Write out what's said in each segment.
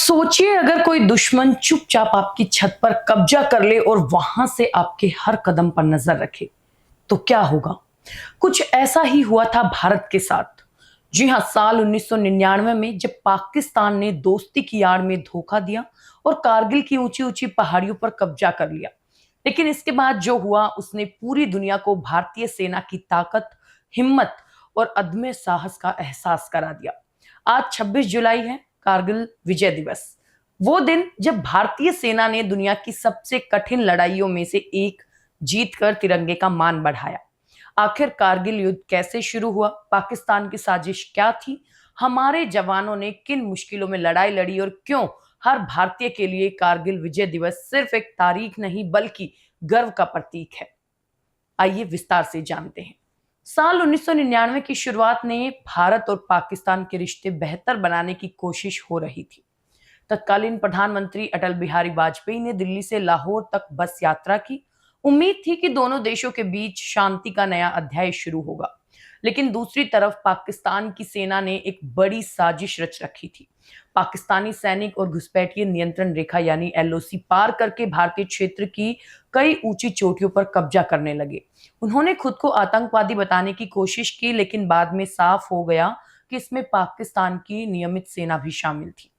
सोचिए अगर कोई दुश्मन चुपचाप आपकी छत पर कब्जा कर ले और वहां से आपके हर कदम पर नजर रखे तो क्या होगा। कुछ ऐसा ही हुआ था भारत के साथ। जी हां, साल 1999 में जब पाकिस्तान ने दोस्ती की आड़ में धोखा दिया और कारगिल की ऊंची ऊंची पहाड़ियों पर कब्जा कर लिया। लेकिन इसके बाद जो हुआ उसने पूरी दुनिया को भारतीय सेना की ताकत, हिम्मत और अदम्य साहस का एहसास करा दिया। आज 26 जुलाई है, कारगिल विजय दिवस। वो दिन जब भारतीय सेना ने दुनिया की सबसे कठिन लड़ाइयों में से एक जीतकर तिरंगे का मान बढ़ाया। आखिर कारगिल युद्ध कैसे शुरू हुआ, पाकिस्तान की साजिश क्या थी, हमारे जवानों ने किन मुश्किलों में लड़ाई लड़ी और क्यों हर भारतीय के लिए कारगिल विजय दिवस सिर्फ एक तारीख नहीं बल्कि गर्व का प्रतीक है। आइए विस्तार से जानते हैं। साल 1999 की शुरुआत में भारत और पाकिस्तान के रिश्ते बेहतर बनाने की कोशिश हो रही थी। तत्कालीन प्रधानमंत्री अटल बिहारी वाजपेयी ने दिल्ली से लाहौर तक बस यात्रा की। उम्मीद थी कि दोनों देशों के बीच शांति का नया अध्याय शुरू होगा। लेकिन दूसरी तरफ पाकिस्तान की सेना ने एक बड़ी साजिश रच रखी थी। पाकिस्तानी सैनिक और घुसपैठिए नियंत्रण रेखा यानी एलओसी पार करके भारतीय क्षेत्र की कई ऊंची चोटियों पर कब्जा करने लगे। उन्होंने खुद को आतंकवादी बताने की कोशिश की, लेकिन बाद में साफ हो गया कि इसमें पाकिस्तान की नियमित सेना भी शामिल थी।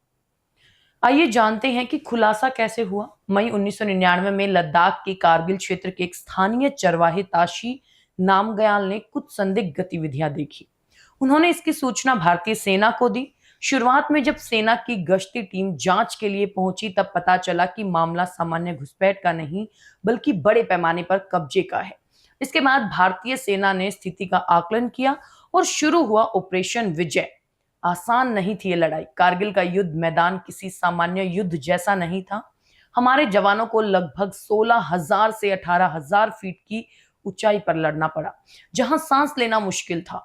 आइए जानते हैं कि खुलासा कैसे हुआ। मई 1999 में लद्दाख के कारगिल क्षेत्र के एक स्थानीय चरवाहे ताशी नामग्याल ने कुछ संदिग्ध गतिविधियां देखी। उन्होंने इसकी सूचना भारतीय सेना को दी। शुरुआत में जब सेना की गश्ती टीम जांच के लिए पहुंची तब पता चला कि मामला सामान्य घुसपैठ का नहीं बल्कि बड़े पैमाने पर कब्जे का है। इसके बाद भारतीय सेना ने स्थिति का आकलन किया और शुरू हुआ ऑपरेशन विजय। आसान नहीं थी ये लड़ाई। कारगिल का युद्ध मैदान किसी सामान्य युद्ध जैसा नहीं था। हमारे जवानों को लगभग 16,000 से 18,000 फीट की ऊंचाई पर लड़ना पड़ा, जहां सांस लेना मुश्किल था।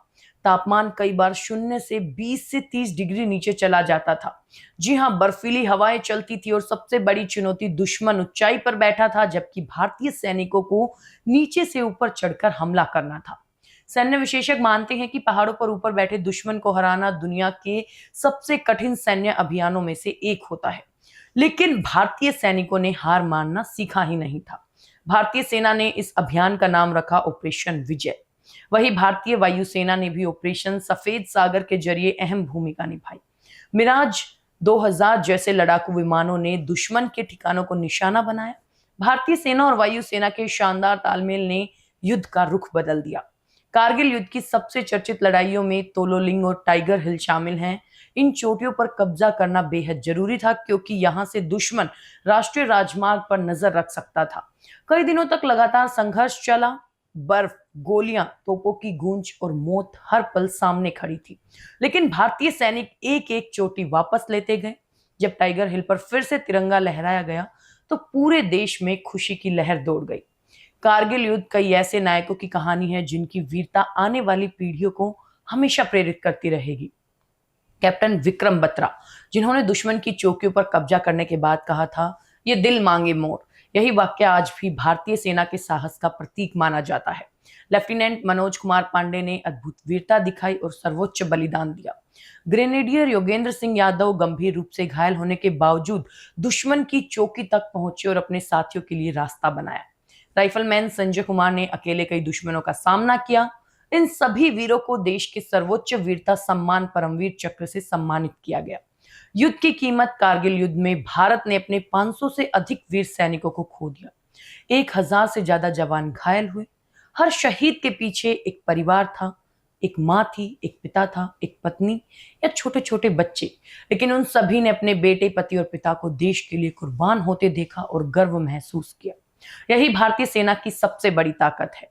तापमान कई बार 0 से 20 से 30 डिग्री नीचे चला जाता था। जी हां, बर्फीली हवाएं चलती थी और सबसे बड़ी चुनौती दुश्मन ऊंचाई पर बैठा था जबकि भारतीय सैनिकों को नीचे से ऊपर चढ़कर हमला करना था। सैन्य विशेषज्ञ मानते हैं कि पहाड़ों पर ऊपर बैठे दुश्मन को हराना दुनिया के सबसे कठिन सैन्य अभियानों में से एक होता है। लेकिन भारतीय सैनिकों ने हार मानना सीखा ही नहीं था। भारतीय सेना ने इस अभियान का नाम रखा ऑपरेशन विजय। वही भारतीय वायुसेना ने भी ऑपरेशन सफेद सागर के जरिए अहम भूमिका निभाई। मिराज 2000 जैसे लड़ाकू विमानों ने दुश्मन के ठिकानों को निशाना बनाया। भारतीय सेना और वायुसेना के शानदार तालमेल ने युद्ध का रुख बदल दिया। कारगिल युद्ध की सबसे चर्चित लड़ाइयों में तोलोलिंग और टाइगर हिल शामिल हैं। इन चोटियों पर कब्जा करना बेहद जरूरी था क्योंकि यहां से दुश्मन राष्ट्रीय राजमार्ग पर नजर रख सकता था। कई दिनों तक लगातार संघर्ष चला। बर्फ, गोलियां, तोपों की गूंज और मौत हर पल सामने खड़ी थी। लेकिन भारतीय सैनिक एक एक चोटी वापस लेते गए। जब टाइगर हिल पर फिर से तिरंगा लहराया गया तो पूरे देश में खुशी की लहर दौड़ गई। कारगिल युद्ध कई ऐसे नायकों की कहानी है जिनकी वीरता आने वाली पीढ़ियों को हमेशा प्रेरित करती रहेगी। कैप्टन विक्रम बत्रा, जिन्होंने दुश्मन की चौकियों पर कब्जा करने के बाद कहा था, ये दिल मांगे मोर। यही वाक्य आज भी भारतीय सेना के साहस का प्रतीक माना जाता है। लेफ्टिनेंट मनोज कुमार पांडे ने अद्भुत वीरता दिखाई और सर्वोच्च बलिदान दिया। ग्रेनेडियर योगेंद्र सिंह यादव गंभीर रूप से घायल होने के बावजूद दुश्मन की चौकी तक पहुंचे और अपने साथियों के लिए रास्ता बनाया। राइफलमैन संजय कुमार ने अकेले कई दुश्मनों का सामना किया। इन सभी वीरों को देश के सर्वोच्च वीरता सम्मान परमवीर चक्र से सम्मानित किया गया। युद्ध की कीमत, कारगिल युद्ध में भारत ने अपने 500 से अधिक वीर सैनिकों को खो दिया। 1000 से ज्यादा जवान घायल हुए। हर शहीद के पीछे एक परिवार था, एक माँ थी, एक पिता था, एक पत्नी या छोटे छोटे बच्चे। लेकिन उन सभी ने अपने बेटे, पति और पिता को देश के लिए कुर्बान होते देखा और गर्व महसूस किया। यही भारतीय सेना की सबसे बड़ी ताकत है।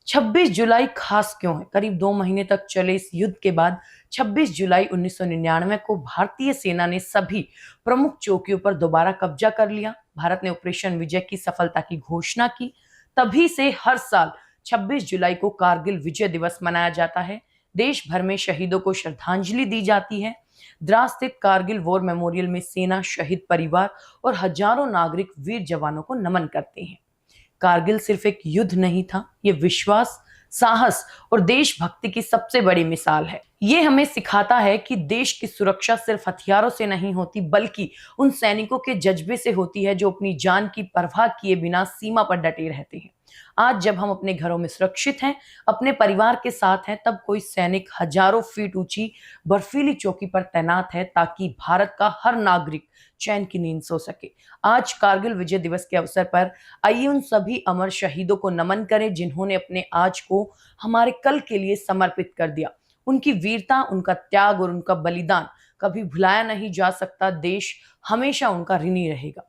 26 जुलाई खास क्यों है? करीब 2 महीने तक चले इस युद्ध के बाद 26 जुलाई 1999 को भारतीय सेना ने सभी प्रमुख चौकियों पर दोबारा कब्जा कर लिया। भारत ने ऑपरेशन विजय की सफलता की घोषणा की। तभी से हर साल 26 जुलाई को कारगिल विजय दिवस मनाया जाता है। देश भर में शहीदों को श्रद्धांजलि दी जाती है। द्रास स्थित कारगिल वॉर मेमोरियल में सेना, शहीद परिवार और हजारों नागरिक वीर जवानों को नमन करते हैं। कारगिल सिर्फ एक युद्ध नहीं था, ये विश्वास, साहस और देशभक्ति की सबसे बड़ी मिसाल है। ये हमें सिखाता है कि देश की सुरक्षा सिर्फ हथियारों से नहीं होती, बल्कि उन सैनिकों के जज्बे से होती है जो अपनी जान की परवाह किए बिना सीमा पर डटे रहते हैं। आज जब हम अपने घरों में सुरक्षित हैं, अपने परिवार के साथ हैं, तब कोई सैनिक हजारों फीट ऊंची बर्फीली चौकी पर तैनात है ताकि भारत का हर नागरिक चैन की नींद सो सके। आज कारगिल विजय दिवस के अवसर पर आइए उन सभी अमर शहीदों को नमन करें जिन्होंने अपने आज को हमारे कल के लिए समर्पित कर दिया। उनकी वीरता, उनका त्याग और उनका बलिदान कभी भुलाया नहीं जा सकता। देश हमेशा उनका ऋणी रहेगा।